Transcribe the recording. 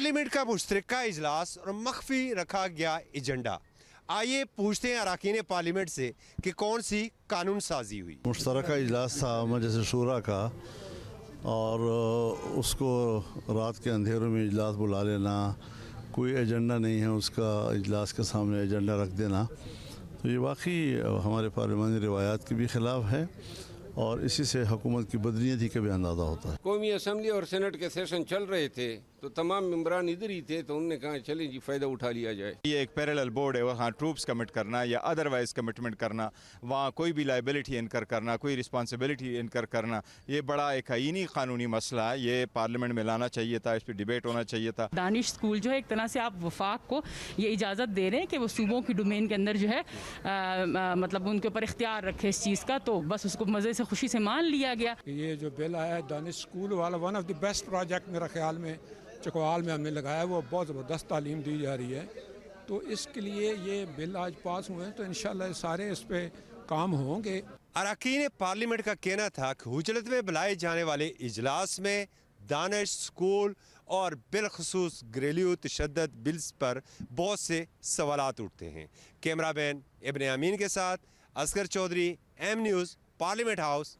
Parliament का मुश्तरका इजलास और मख्फी रखा गया एजेंडा। आइए पूछते हैं अरकान पार्लियामेंट से कि कौन सी कानून साजी हुई। मुश्तरका इजलास था मजलिस शूरा का, और उसको रात के अंधेरों में इजलास बुला लेना, कोई एजेंडा नहीं है उसका, इजलास के सामने एजेंडा रख देना, तो ये वाकई हमारे पार्लिमानी रिवायात के भी ख़िलाफ़ है और इसी से हुकूमत की बदनीयती का भी अंदाज़ा होता है। कौमी असम्बली और सेनेट के सेशन चल रहे थे तो तमाम मेंबरान इधर ही थे, तो उन्होंने कहा चलें जी फ़ायदा उठा लिया जाए। ये एक पैरेलल बोर्ड है, वहाँ ट्रूप्स कमिट करना या अदरवाइज़ कमिटमेंट करना, वहाँ कोई भी लाइबिलिटी इनकर करना, कोई रिस्पॉन्सिबिलिटी इनकर करना, ये बड़ा एक आईनी कानूनी मसला है। ये पार्लियामेंट में लाना चाहिए था, इस पर डिबेट होना चाहिए था। दानिश स्कूल जो है एक तरह से आप वफाक को ये इजाज़त दे रहे हैं कि वो सूबों की डोमेन के अंदर जो है मतलब उनके ऊपर इख्तियार रखे इस चीज़ का, तो बस उसको मज़े से खुशी से मान लिया गया। ये जो बिल आया है दानिश स्कूल वाला, one of the best project मेरा ख्याल में चकवाल में हमने लगाया, वो बहुत ज़बरदस्त तालीम दी जा रही है, तो इसके लिए ये बिल आज पास हुए हैं, तो इंशाल्लाह सारे इस पे काम होंगे। अरकान पार्लियामेंट का कहना था कि हुजरत में बुलाए जाने वाले इजलास में दानिश स्कूल और बिलखसूस घरेलू तशद्दुद बिल्स पर बहुत से सवालात उठते हैं। कैमरामैन इब्न अमीन के साथ Asghar Chaudhry, M News, Parliament house,